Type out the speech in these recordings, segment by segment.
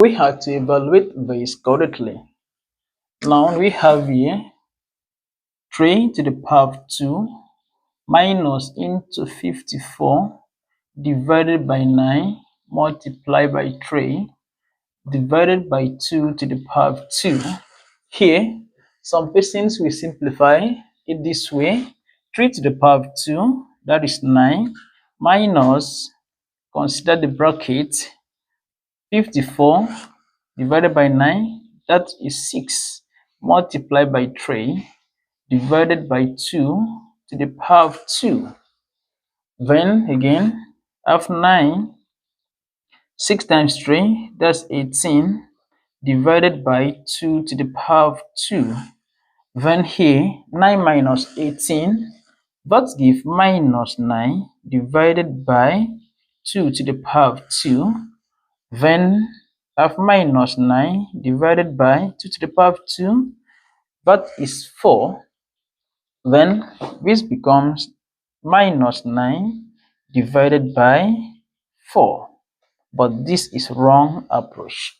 We have to evaluate this correctly. Now we have here 3 to the power of 2 minus into 54 divided by 9 multiplied by 3 divided by 2 to the power of 2. Here, some persons will simplify it this way. 3 to the power of 2, that is 9, minus, consider the bracket, 54 divided by 9, that is 6, multiplied by 3, divided by 2 to the power of 2. Then again, have 9, 6 times 3, that's 18, divided by 2 to the power of 2. Then here, 9 minus 18, that gives minus 9, divided by 2 to the power of 2. Then have minus 9 divided by 2 to the power of 2, that is 4. Then this becomes minus 9 divided by 4. But this is wrong approach.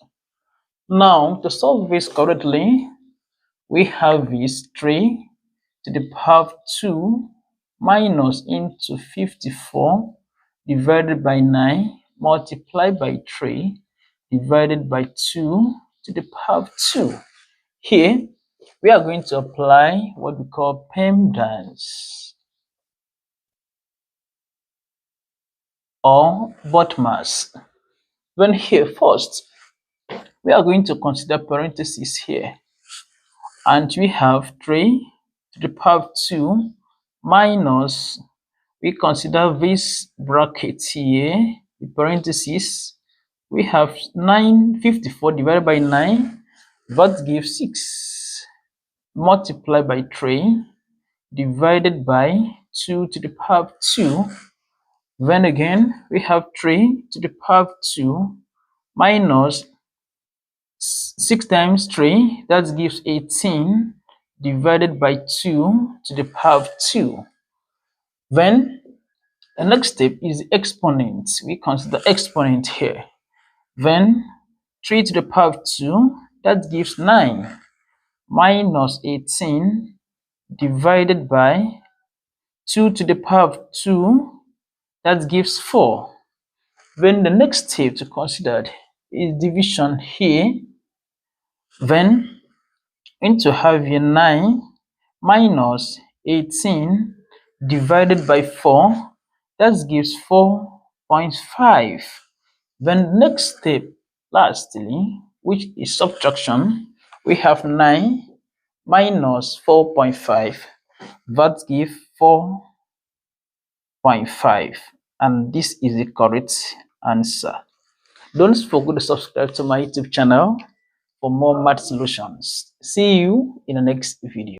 Now, to solve this correctly, we have this 3 to the power of 2 minus into 54 divided by 9 multiplied by 3 divided by 2 to the power of 2. Here, we are going to apply what we call PEMDAS or BODMAS. When here first, we are going to consider parentheses here. And we have 3 to the power of 2 minus, we consider this bracket here, the parentheses, we have 54 divided by 9, that gives 6, multiplied by 3, divided by 2 to the power of 2. Then again, we have 3 to the power of 2 minus 6 times 3, that gives 18, divided by 2 to the power of 2. Then the next step is the exponent. We consider exponent here. Then 3 to the power of 2, that gives 9, minus 18, divided by 2 to the power of 2, that gives 4. Then the next step to consider is division here. Then into have here 9 minus 18 divided by 4, that gives 4.5. Then next step, lastly, which is subtraction, we have 9 minus 4.5, that gives 4.5, and this is the correct answer. Don't forget to subscribe to my YouTube channel for more math solutions. See you in the next video.